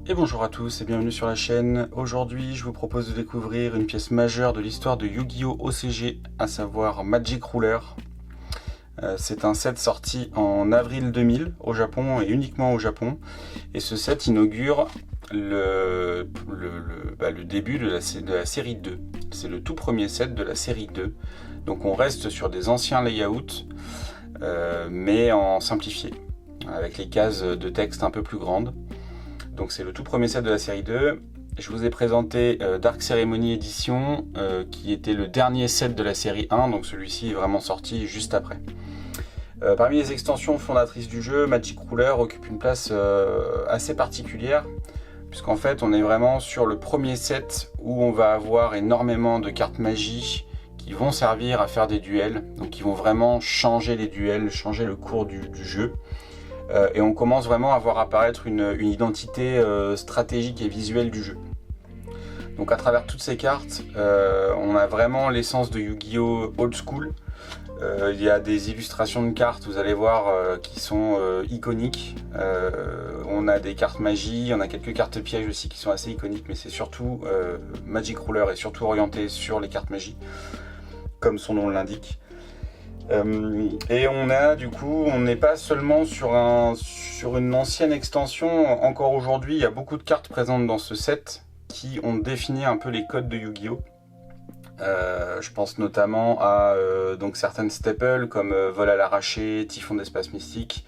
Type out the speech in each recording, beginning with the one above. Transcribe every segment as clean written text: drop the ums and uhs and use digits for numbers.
Et bonjour à tous et bienvenue sur la chaîne. Aujourd'hui, je vous propose de découvrir une pièce majeure de l'histoire de Yu-Gi-Oh! OCG, à savoir Magic Ruler. C'est un set sorti en avril 2000 au Japon et uniquement au Japon. Et ce set inaugure le début de la série 2. C'est le tout premier set de la série 2. Donc on reste sur des anciens layouts, mais en simplifié, avec les cases de texte un peu plus grandes. Donc c'est le tout premier set de la série 2. Je vous ai présenté Dark Ceremony Edition, qui était le dernier set de la série 1, donc celui-ci est vraiment sorti juste après. Parmi les extensions fondatrices du jeu, Magic Ruler occupe une place assez particulière, puisqu'en fait on est vraiment sur le premier set où on va avoir énormément de cartes magie qui vont servir à faire des duels, donc qui vont vraiment changer les duels, changer le cours du jeu. Et on commence vraiment à voir apparaître une identité stratégique et visuelle du jeu. Donc à travers toutes ces cartes, on a vraiment l'essence de Yu-Gi-Oh! Old School. Il y a des illustrations de cartes, vous allez voir, qui sont iconiques. On a des cartes magie, on a quelques cartes pièges aussi qui sont assez iconiques, mais c'est surtout Magic Ruler est surtout orienté sur les cartes magie, comme son nom l'indique. Et on a du coup, on n'est pas seulement sur une ancienne extension. Encore aujourd'hui, il y a beaucoup de cartes présentes dans ce set qui ont défini un peu les codes de Yu-Gi-Oh! Je pense notamment à donc certaines staples comme Vol à l'arraché, Typhon d'espace mystique,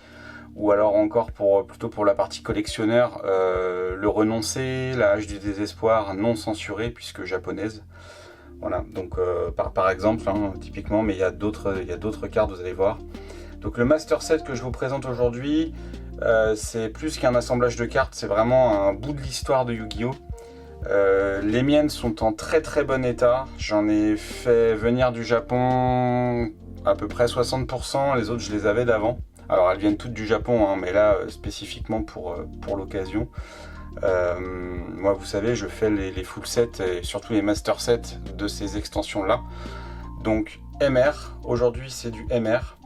ou alors encore plutôt pour la partie collectionneur, le renoncé, la hache du désespoir non censurée puisque japonaise. Voilà, donc par exemple, typiquement, mais il y a d'autres cartes, vous allez voir. Donc le Master Set que je vous présente aujourd'hui, c'est plus qu'un assemblage de cartes, c'est vraiment un bout de l'histoire de Yu-Gi-Oh! Les miennes sont en très très bon état, j'en ai fait venir du Japon à peu près 60%, les autres je les avais d'avant. Alors elles viennent toutes du Japon, mais là spécifiquement pour l'occasion. Moi vous savez, je fais les full sets et surtout les master sets de ces extensions là. Donc MR, aujourd'hui c'est du MR.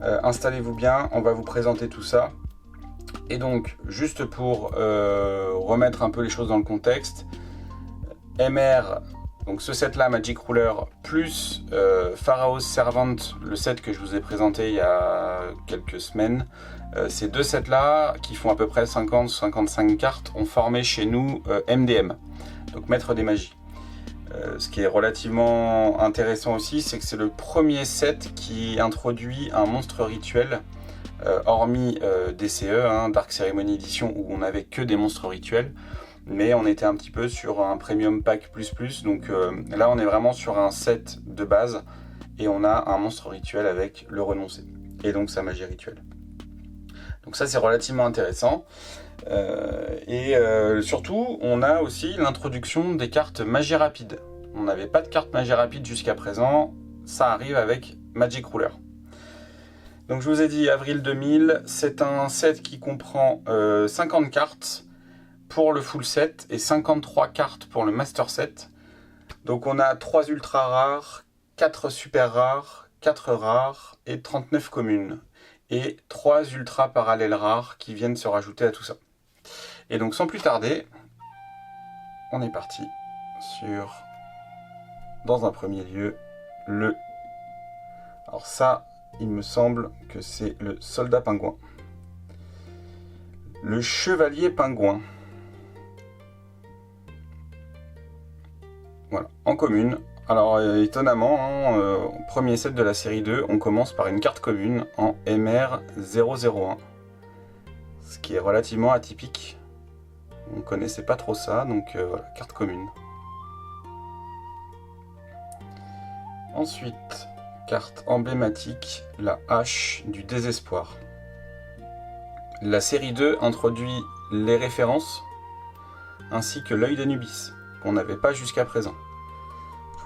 Installez-vous bien, on va vous présenter tout ça. Et donc juste pour remettre un peu les choses dans le contexte, MR, donc ce set là Magic Ruler plus Pharaoh's Servant, le set que je vous ai présenté il y a quelques semaines. Ces deux sets là qui font à peu près 50-55 cartes ont formé chez nous MDM, donc Maître des Magies. Ce qui est relativement intéressant aussi, c'est que c'est le premier set qui introduit un monstre rituel, hormis DCE, Dark Ceremony Edition, où on n'avait que des monstres rituels, mais on était un petit peu sur un Premium Pack++, donc là on est vraiment sur un set de base, et on a un monstre rituel avec le renoncé, et donc sa magie rituelle. Donc ça c'est relativement intéressant. Et surtout, on a aussi l'introduction des cartes magie rapide. On n'avait pas de cartes magie rapide jusqu'à présent, ça arrive avec Magic Ruler. Donc je vous ai dit avril 2000, c'est un set qui comprend 50 cartes pour le full set et 53 cartes pour le master set. Donc on a 3 ultra rares, 4 super rares, 4 rares et 39 communes. Et 3 ultra parallèles rares qui viennent se rajouter à tout ça. Et donc sans plus tarder, on est parti sur, dans un premier lieu, alors ça, il me semble que c'est le soldat pingouin. Le chevalier pingouin. Voilà, en commune. Alors étonnamment, premier set de la série 2, on commence par une carte commune en MR001. Ce qui est relativement atypique. On ne connaissait pas trop ça, donc voilà, carte commune. Ensuite, carte emblématique, la hache du désespoir. La série 2 introduit les références, ainsi que l'œil d'Anubis, qu'on n'avait pas jusqu'à présent.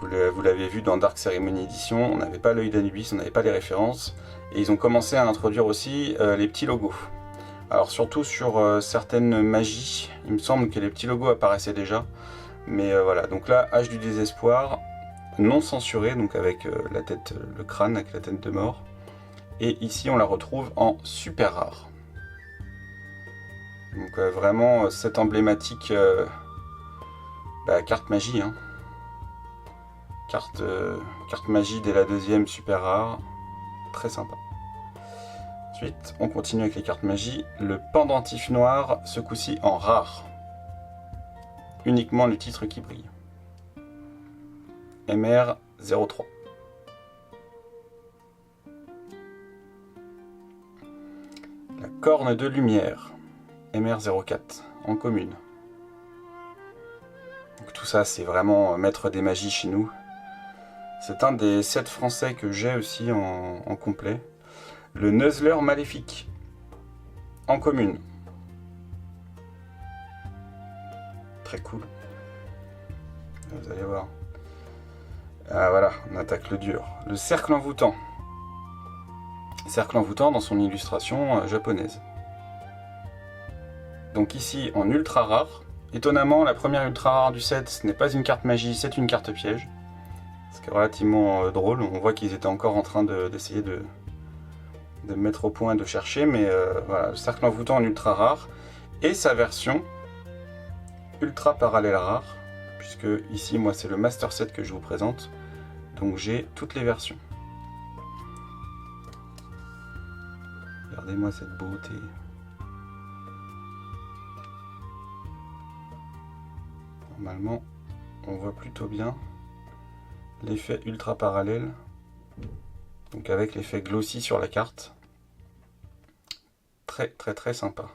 Vous l'avez vu dans Dark Ceremony Edition, on n'avait pas l'œil d'Anubis, on n'avait pas les références, et ils ont commencé à introduire aussi les petits logos. Alors surtout sur certaines magies, il me semble que les petits logos apparaissaient déjà, mais voilà, donc là, hache du désespoir, non censurée, donc avec la tête, le crâne avec la tête de mort, et ici on la retrouve en super rare. Donc vraiment cette emblématique carte magie. Hein. Carte magie dès la deuxième, super rare. Très sympa. Ensuite, on continue avec les cartes magie. Le pendentif noir, ce coup-ci en rare. Uniquement le titre qui brille. MR 03. La corne de lumière. MR 04. En commune. Donc, tout ça, c'est vraiment maître des magies chez nous. C'est un des 7 français que j'ai aussi en complet. Le Nuzzler maléfique. En commune. Très cool. Vous allez voir. Ah voilà, on attaque le dur. Le cercle envoûtant. Cercle envoûtant dans son illustration japonaise. Donc ici en ultra rare. Étonnamment, la première ultra rare du set, ce n'est pas une carte magie, c'est une carte piège. Ce qui est relativement drôle. On voit qu'ils étaient encore en train d'essayer de mettre au point et de chercher. Mais voilà, le cercle envoûtant en ultra rare. Et sa version ultra parallèle rare. Puisque ici, moi, c'est le master set que je vous présente. Donc j'ai toutes les versions. Regardez-moi cette beauté. Normalement, on voit plutôt bien l'effet ultra parallèle. Donc avec l'effet glossy sur la carte. Très très très sympa.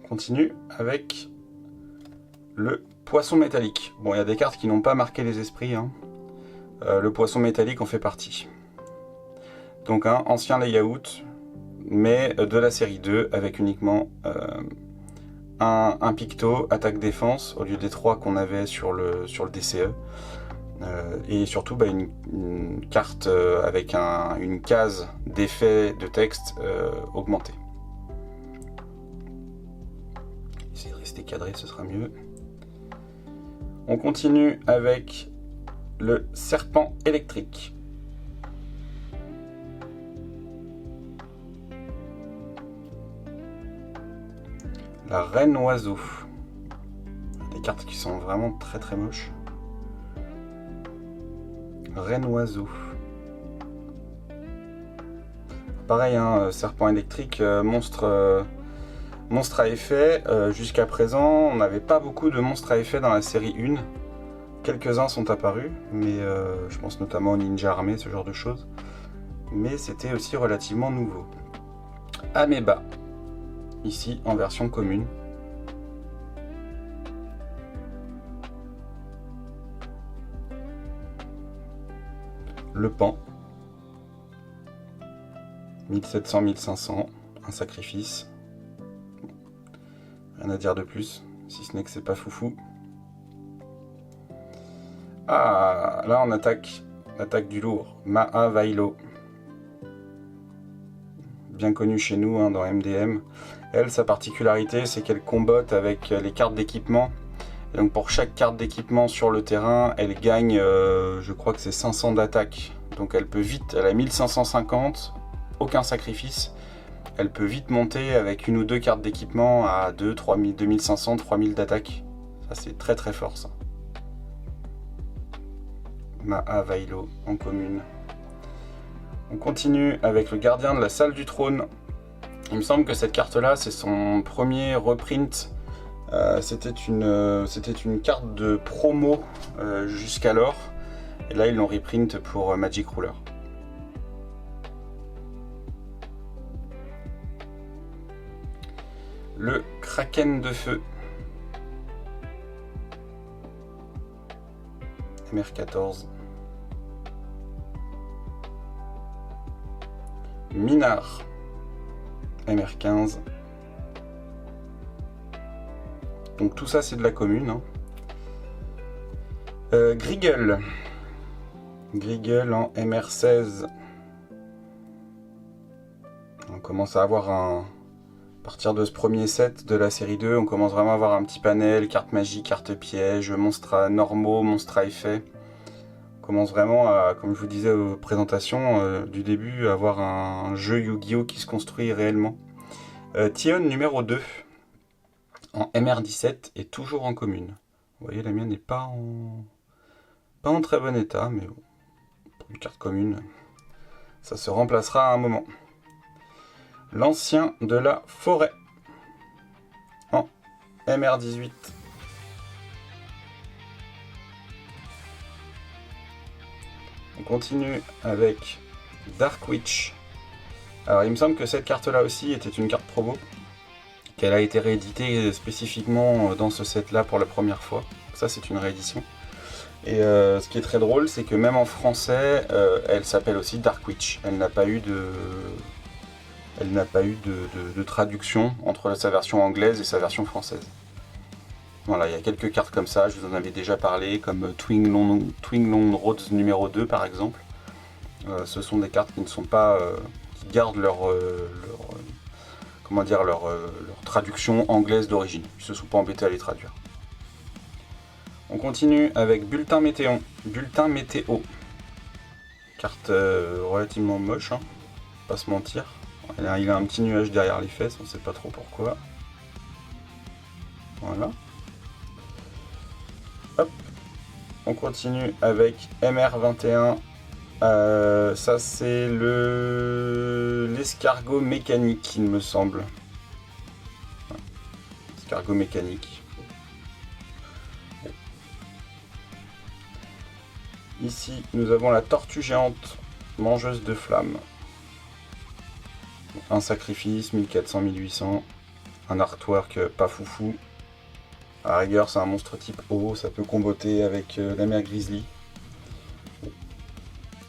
On continue avec le poisson métallique. Bon, il y a des cartes qui n'ont pas marqué les esprits. Hein. Le poisson métallique en fait partie. Donc un ancien layout, mais de la série 2, avec uniquement un picto, attaque-défense, au lieu des 3 qu'on avait sur le DCE. Et surtout une carte avec une case d'effet de texte augmentée. Essayez de rester cadré, ce sera mieux. On continue avec le serpent électrique. La reine oiseau. Des cartes qui sont vraiment très très moches. Reine oiseau. Pareil, hein, serpent électrique, monstre à effet. Jusqu'à présent, on n'avait pas beaucoup de monstres à effet dans la série 1. Quelques-uns sont apparus, mais je pense notamment au ninja armé, ce genre de choses. Mais c'était aussi relativement nouveau. Améba, ici en version commune. Le pan, 1700-1500, un sacrifice. Rien à dire de plus, si ce n'est que c'est pas foufou. Ah, là on attaque du lourd. Maa Vailo. Bien connue chez nous hein, dans MDM. Elle, sa particularité, c'est qu'elle combotte avec les cartes d'équipement. Et donc pour chaque carte d'équipement sur le terrain, elle gagne, je crois que c'est 500 d'attaque. Donc elle peut vite, elle a 1550, aucun sacrifice. Elle peut vite monter avec une ou deux cartes d'équipement à 2, 3000, 2500, 3000 d'attaque. Ça c'est très très fort ça. Maa Vailo en commune. On continue avec le gardien de la salle du trône. Il me semble que cette carte là c'est son premier reprint. C'était une carte de promo jusqu'alors. Et là ils l'ont reprint pour Magic Ruler. Le Kraken de feu. MR14. Minard. MR15. Donc tout ça c'est de la commune. Hein. Griggle. Griggle en MR16. On commence à avoir à partir de ce premier set de la série 2, on commence vraiment à avoir un petit panel, cartes magie, cartes pièges, monstres normaux, monstres à effet. commence vraiment à, comme je vous disais aux présentations du début, à avoir un jeu Yu-Gi-Oh qui se construit réellement. Tion numéro 2 en MR17 est toujours en commune. Vous voyez, la mienne n'est pas en très bon état, mais bon, pour une carte commune, ça se remplacera à un moment. L'ancien de la forêt en MR18. On continue avec Dark Witch. Alors il me semble que cette carte là aussi était une carte promo, qu'elle a été rééditée spécifiquement dans ce set là pour la première fois. Ça c'est une réédition. Et ce qui est très drôle, c'est que même en français, elle s'appelle aussi Dark Witch. Elle n'a pas eu de traduction entre sa version anglaise et sa version française. Voilà, il y a quelques cartes comme ça, je vous en avais déjà parlé, comme Twin Long Roads numéro 2 par exemple. Ce sont des cartes qui ne sont pas, qui gardent leur traduction anglaise d'origine. Ils ne se sont pas embêtés à les traduire. On continue avec Bulletin Météo. Bulletin Météo. Carte relativement moche, hein, pas se mentir. Il a un petit nuage derrière les fesses, on ne sait pas trop pourquoi. Voilà. Hop. On continue avec MR21. Ça c'est l'escargot mécanique, il me semble. Escargot mécanique. Ici, nous avons la tortue géante, mangeuse de flammes. Un sacrifice, 1400-1800. Un artwork pas foufou. À la rigueur, c'est un monstre type eau, ça peut comboter avec la mer Grizzly.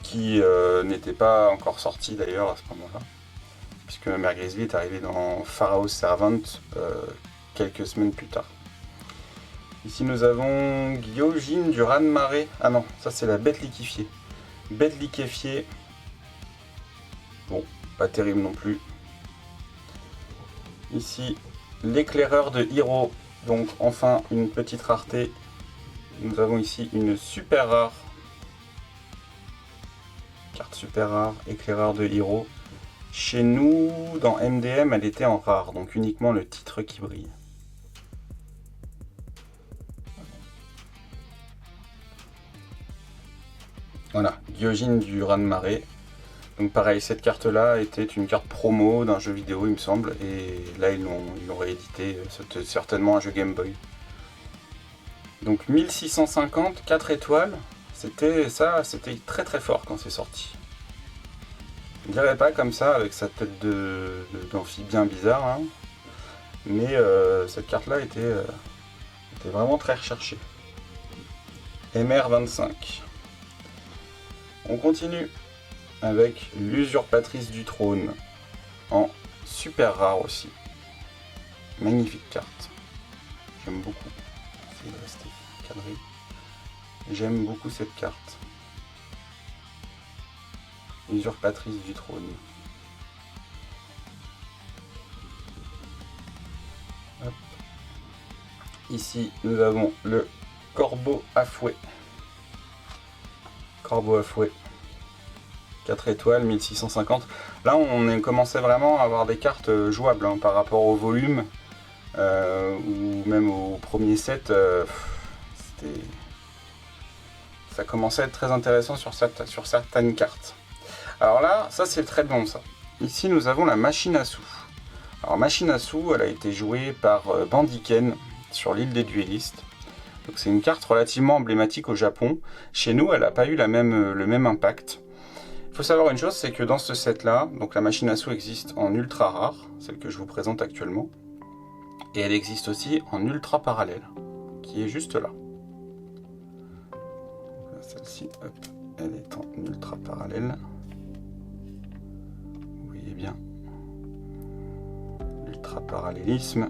Qui n'était pas encore sorti d'ailleurs à ce moment-là. Puisque la mer Grizzly est arrivée dans Pharaoh's Servant quelques semaines plus tard. Ici nous avons Gyojin du raz-de-marée. Ah non, ça c'est la bête liquéfiée. Bête liquéfiée. Bon, pas terrible non plus. Ici, l'éclaireur de Hiro. Donc enfin une petite rareté. Nous avons ici une super rare. Carte super rare, éclaireur de Hiro. Chez nous, dans MDM, elle était en rare, donc uniquement le titre qui brille. Voilà, Gyojin du raz-de-marée. Donc pareil, cette carte-là était une carte promo d'un jeu vidéo, il me semble, et là ils l'ont réédité, c'était certainement un jeu Game Boy. Donc 1650, 4 étoiles, c'était très très fort quand c'est sorti. Je ne dirais pas comme ça, avec sa tête d'amphi bien bizarre, hein, mais cette carte-là était vraiment très recherchée. MR25. On continue avec l'usurpatrice du trône en super rare aussi. Magnifique carte. J'aime beaucoup. C'est de rester cadré. J'aime beaucoup cette carte. Usurpatrice du trône. Hop. Ici, nous avons le corbeau à fouet. Corbeau à fouet. 4 étoiles, 1650. Là, on commençait vraiment à avoir des cartes jouables hein, par rapport au volume ou même au premier set. Ça commençait à être très intéressant sur certaines cartes. Alors là, ça c'est très bon ça. Ici, nous avons la machine à sous. Alors, machine à sous, elle a été jouée par Bandiken sur l'île des duellistes. Donc c'est une carte relativement emblématique au Japon. Chez nous, elle n'a pas eu le même impact. Il faut savoir une chose, c'est que dans ce set-là, donc la machine à sous existe en ultra rare, celle que je vous présente actuellement, et elle existe aussi en ultra parallèle, qui est juste là. Celle-ci, hop, elle est en ultra parallèle. Vous voyez bien l'ultra parallélisme.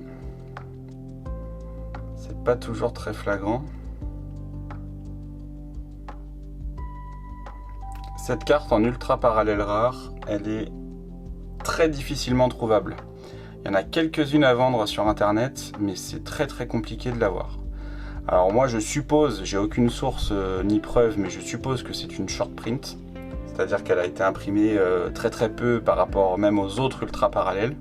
C'est pas toujours très flagrant. Cette carte en ultra parallèle rare, elle est très difficilement trouvable. Il y en a quelques-unes à vendre sur internet, mais c'est très très compliqué de l'avoir. Alors moi je suppose, j'ai aucune source ni preuve, mais je suppose que c'est une short print, c'est-à-dire qu'elle a été imprimée très très peu par rapport même aux autres ultra parallèles,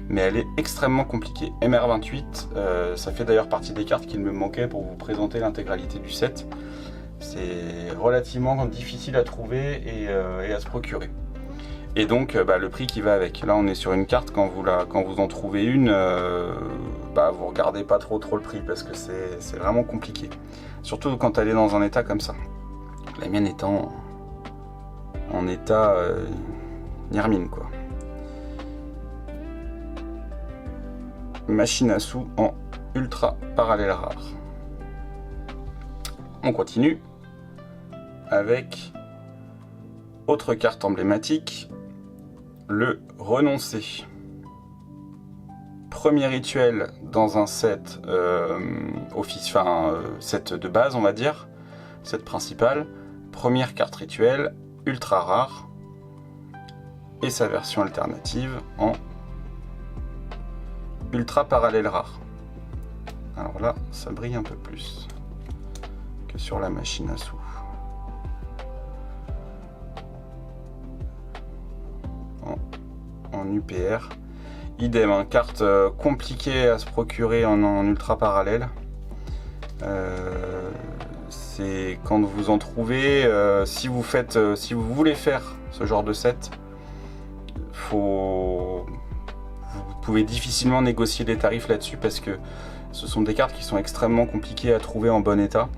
mais elle est extrêmement compliquée. MR28, ça fait d'ailleurs partie des cartes qu'il me manquait pour vous présenter l'intégralité du set. C'est relativement difficile à trouver et à se procurer. Et donc le prix qui va avec. Là on est sur une carte, quand vous en trouvez une, vous regardez pas trop le prix parce que c'est vraiment compliqué. Surtout quand elle est dans un état comme ça. La mienne étant en état Nirmine quoi. Machine à sous en ultra parallèle rare. On continue avec autre carte emblématique, le renoncer. Premier rituel dans un set set de base on va dire, set principal, première carte rituelle, ultra rare, et sa version alternative en ultra parallèle rare. Alors là ça brille un peu plus que sur la machine à sous. En UPR, idem, carte compliquée à se procurer en ultra parallèle. C'est quand vous en trouvez, si vous voulez faire ce genre de set, vous pouvez difficilement négocier des tarifs là-dessus parce que ce sont des cartes qui sont extrêmement compliquées à trouver en bon état.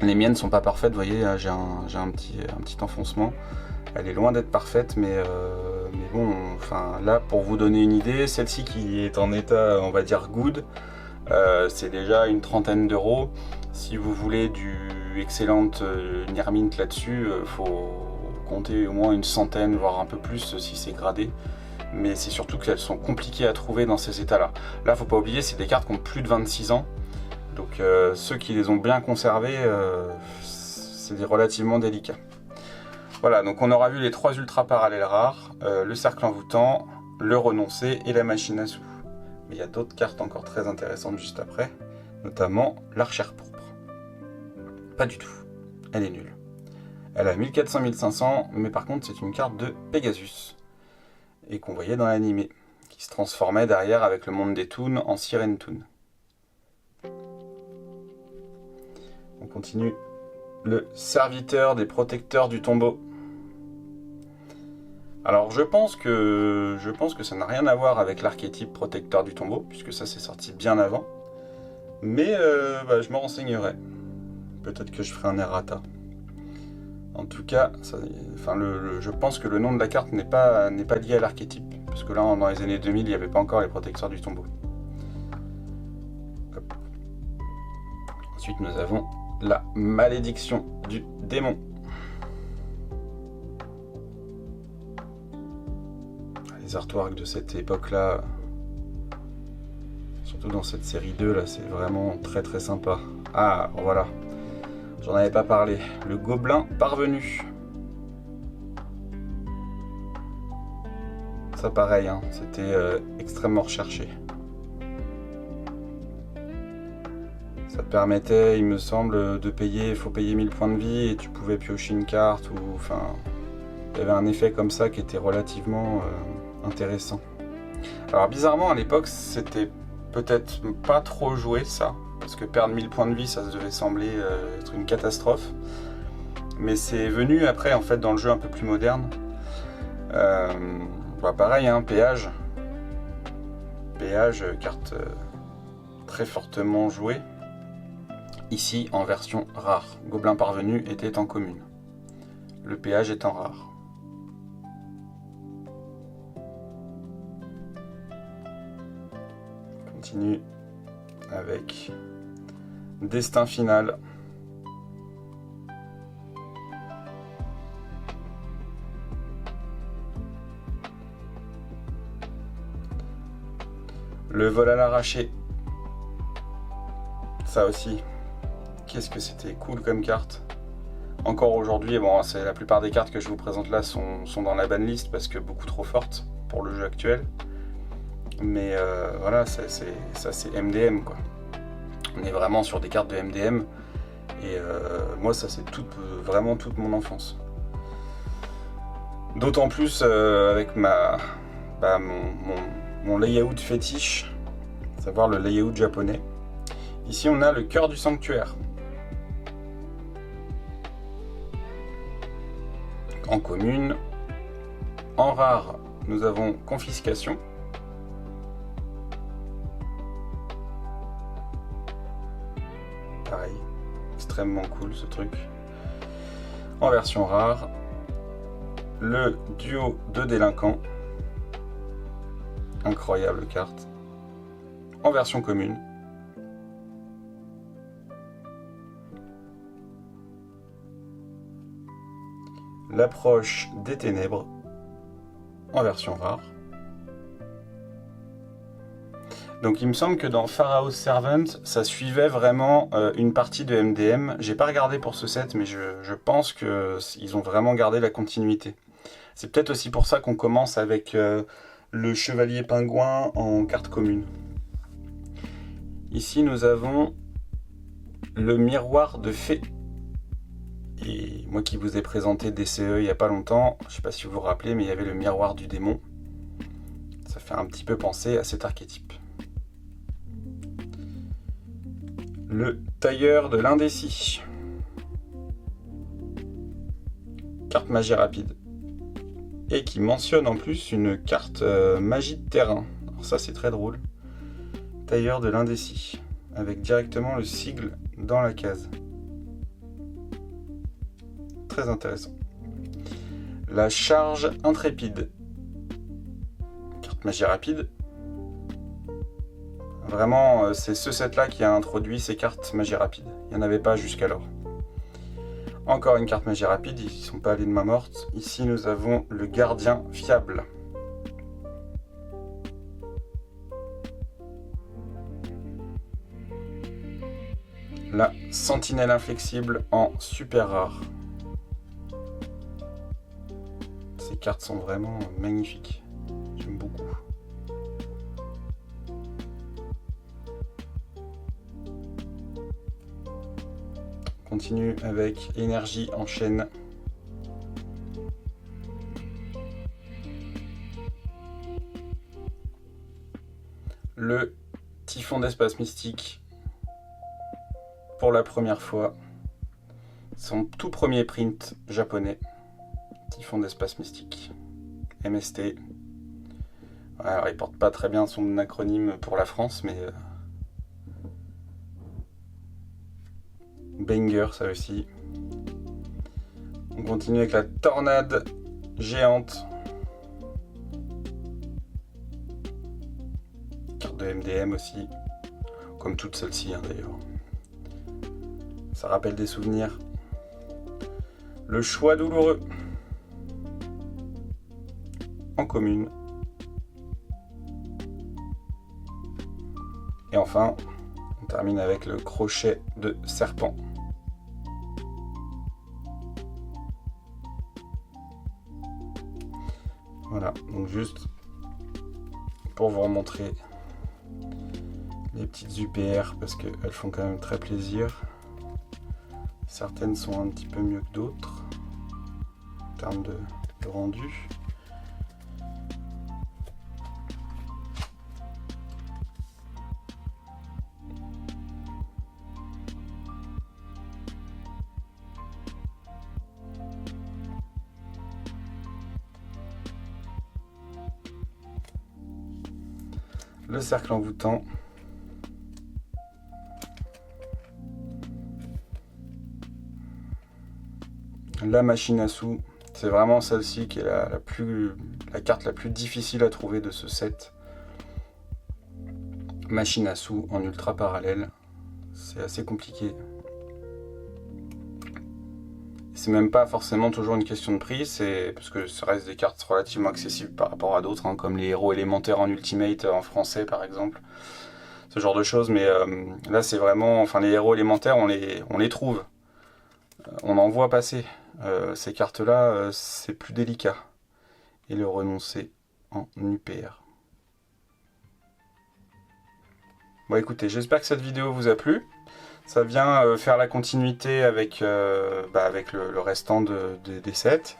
Les miennes sont pas parfaites, vous voyez, j'ai un petit enfoncement. Elle est loin d'être parfaite, mais bon, enfin là, pour vous donner une idée, celle-ci qui est en état, on va dire good, c'est déjà une trentaine d'euros. Si vous voulez du excellente Nirmint là-dessus, faut compter au moins une centaine, voire un peu plus si c'est gradé. Mais c'est surtout qu'elles sont compliquées à trouver dans ces états-là. Là, faut pas oublier, c'est des cartes qui ont plus de 26 ans. Donc ceux qui les ont bien conservées, c'est relativement délicat. Voilà, donc on aura vu les 3 ultra parallèles rares, le cercle envoûtant, le renoncer et la machine à sous. Mais il y a d'autres cartes encore très intéressantes juste après, notamment l'archère pourpre. Pas du tout, elle est nulle. Elle a 1400-1500, mais par contre c'est une carte de Pegasus, et qu'on voyait dans l'animé, qui se transformait derrière avec le monde des Toons en Sirène Toon. On continue. Le serviteur des protecteurs du tombeau. Alors je pense que ça n'a rien à voir avec l'archétype protecteur du tombeau, puisque ça c'est sorti bien avant. Mais je me renseignerai. Peut-être que je ferai un errata. En tout cas, je pense que le nom de la carte n'est pas lié à l'archétype, parce que là dans les années 2000 il n'y avait pas encore les protecteurs du tombeau. Hop. Ensuite nous avons la malédiction du démon. Les artworks de cette époque-là, surtout dans cette série 2, là, c'est vraiment très très sympa. Ah, voilà. J'en avais pas parlé. Le gobelin parvenu. Ça pareil, hein, c'était extrêmement recherché. Ça te permettait, il me semble, de payer, il faut payer 1000 points de vie et tu pouvais piocher une carte, ou enfin, il y avait un effet comme ça qui était relativement intéressant. Alors bizarrement à l'époque c'était peut-être pas trop joué ça, parce que perdre 1000 points de vie ça devait sembler être une catastrophe, mais c'est venu après en fait dans le jeu un peu plus moderne. Pareil, hein, péage, carte très fortement jouée. Ici en version rare. Gobelin parvenu était en commune. Le péage est en rare. On continue avec Destin final. Le vol à l'arraché. Ça aussi. Qu'est-ce que c'était cool comme carte. Encore aujourd'hui, bon, la plupart des cartes que je vous présente là sont dans la banlist parce que beaucoup trop fortes pour le jeu actuel. Mais voilà, ça c'est MDM quoi. On est vraiment sur des cartes de MDM. Et moi, ça c'est vraiment toute mon enfance. D'autant plus avec mon layout fétiche, à savoir le layout japonais. Ici, on a le cœur du sanctuaire. En commune. En rare, nous avons confiscation. Pareil, extrêmement cool ce truc. En version rare, le duo de délinquants. Incroyable carte. En version commune. L'approche des ténèbres. En version rare. Donc il me semble que dans Pharaoh's Servant, ça suivait vraiment une partie de MDM. J'ai pas regardé pour ce set, mais je pense qu'ils ont vraiment gardé la continuité. C'est peut-être aussi pour ça qu'on commence avec le chevalier pingouin en carte commune. Ici nous avons le miroir de fée. Et moi qui vous ai présenté DCE il n'y a pas longtemps, je ne sais pas si vous vous rappelez, mais il y avait le miroir du démon. Ça fait un petit peu penser à cet archétype. Le tailleur de l'indécis. Carte magie rapide. Et qui mentionne en plus une carte magie de terrain. Alors ça c'est très drôle. Tailleur de l'indécis. Avec directement le sigle dans la case. Très intéressant. La charge intrépide. Carte magie rapide. Vraiment, c'est ce set-là qui a introduit ces cartes magie rapide. Il n'y en avait pas jusqu'alors. Encore une carte magie rapide, ils ne sont pas allés de main morte. Ici, nous avons le gardien fiable. La sentinelle inflexible en super rare. Ces cartes sont vraiment magnifiques. J'aime beaucoup. On continue avec énergie en chaîne. Le typhon d'espace mystique. Pour la première fois. Son tout premier print japonais. Typhon d'espace mystique. MST. Alors, il porte pas très bien son acronyme pour la France, mais banger ça aussi. On continue avec la tornade géante. Carte de MDM aussi, comme toutes celles-ci d'ailleurs. Ça rappelle des souvenirs. Le choix douloureux. En commune. Et enfin, on termine avec le crochet de serpent. Voilà, donc juste pour vous remontrer les petites UPR parce qu'elles font quand même très plaisir. Certaines sont un petit peu mieux que d'autres en termes de rendu. Le cercle envoûtant. La machine à sous. C'est vraiment celle-ci qui est la carte la plus difficile à trouver de ce set. Machine à sous en ultra parallèle. C'est assez compliqué. C'est même pas forcément toujours une question de prix, c'est parce que ça reste des cartes relativement accessibles par rapport à d'autres, comme les héros élémentaires en Ultimate en français par exemple, ce genre de choses. Mais là c'est vraiment, les héros élémentaires on les trouve, on en voit passer. Ces cartes-là c'est plus délicat. Et le renoncer en UPR. Bon écoutez, j'espère que cette vidéo vous a plu. Ça vient faire la continuité avec, avec le restant des sets.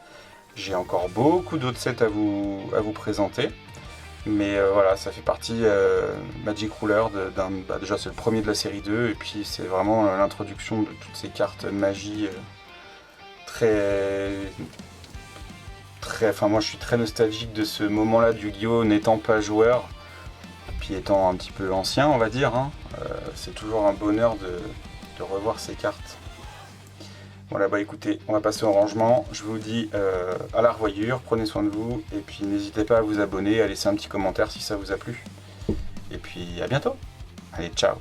J'ai encore beaucoup d'autres sets à vous présenter. Mais voilà, ça fait partie Magic Ruler, déjà c'est le premier de la série 2, et puis c'est vraiment l'introduction de toutes ces cartes magie enfin moi je suis très nostalgique de ce moment-là de Yu-Gi-Oh! N'étant pas joueur, puis étant un petit peu ancien on va dire, hein, c'est toujours un bonheur de revoir ces cartes. Voilà, bah écoutez, on va passer au rangement. Je vous dis à la revoyure, prenez soin de vous, et puis n'hésitez pas à vous abonner, à laisser un petit commentaire si ça vous a plu. Et puis à bientôt. Allez, ciao.